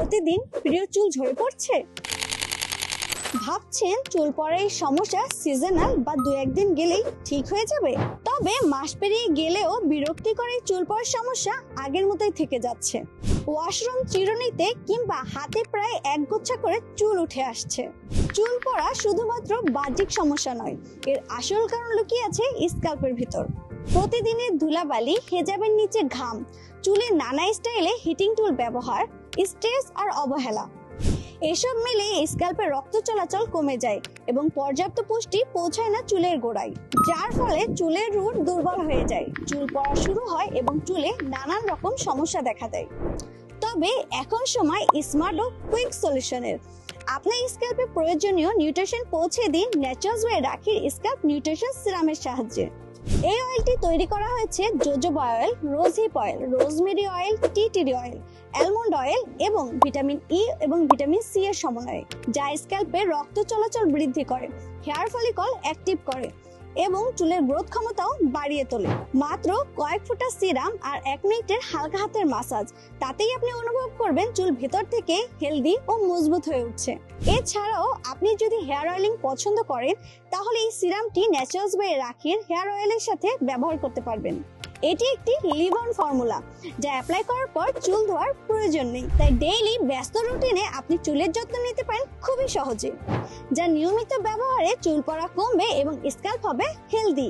প্রতিদিন প্রিয় চুল ঝরে পড়ছে? ভাবছেন চুল পড়ার এই সমস্যা সিজনাল বা দু একদিন গেলেই ঠিক হয়ে যাবে? তবে মাস পেরিয়ে গেলেও বিরক্তিকর এই চুল পড়ার সমস্যা আগের মতোই থেকে যাচ্ছে। ওয়াশরুম চিরুনিতে কিংবা হাতে প্রায় একগুচ্ছা করে চুল উঠে আসছে। চুল পড়া শুধুমাত্র বাহ্যিক সমস্যা নয়, এর আসল কারণ লুকিয়ে আছে স্ক্যাল্পের ভিতর। প্রতিদিনের ধুলাবালি, হেজাবের নিচে ঘাম, চুলে নানা স্টাইলে হিটিং টুল ব্যবহার, স্ট্রেস আর অবহেলা, এসব মিলে স্ক্যাল্পের রক্ত চলাচল কমে যায় এবং পর্যাপ্ত পুষ্টি পৌঁছায় না চুলের গোড়ায়, যার ফলে চুলের রুট দুর্বল হয়ে যায়, চুল পড়া শুরু হয় এবং চুলে নানান রকম সমস্যা দেখা দেয়। তবে এখন সময় স্মার্ট ও কুইক সলিউশনের। আপনার স্ক্যাল্পে প্রয়োজনীয় নিউট্রিশন পৌঁছে দিন ন্যাচারালস ওয়ে রাখির স্ক্যাল্প নিউট্রিশন সিরামের সাহায্যে। এই অয়েলটি তৈরি করা হয়েছে জোজোবা অয়েল, রোজ হিপ অয়েল, রোজমেরি অয়েল, টি অয়েল, অ্যালমন্ড অয়েল এবং ভিটামিন ই এবং ভিটামিন সি এর সমন্বয়ে, যা স্ক্যাল্পে রক্ত চলাচল বৃদ্ধি করে, হেয়ার ফলিকল অ্যাক্টিভ করে এবং চুলের গ্রোথ ক্ষমতাও বাড়িয়ে তোলে। মাত্র কয়েক ফোঁটা সিরাম আর 1 মিনিটের হালকা হাতের মাসাজ, তাতেই আপনি অনুভব করবেন চুল ভেতর থেকে হেলদি ও মজবুত হয়ে উঠছে। এছাড়াও আপনি যদি হেয়ার অয়েলিং পছন্দ করেন, তাহলে এই সিরামটি ন্যাচারালস ওয়ে রাখির হেয়ার অয়েলের সাথে ব্যবহার করতে পারবেন। এটি একটি লিভ অন ফর্মুলা, যা অ্যাপ্লাই করার পর চুল ধোয়ার প্রয়োজন নেই, তাই ডেইলি ব্যস্ত রুটিনে আপনি চুলের যত্ন নিতে পারেন খুবই সহজে, যা নিয়মিত ব্যবহারে চুল পড়া কমবে এবং স্ক্যাল্প হবে হেলদি।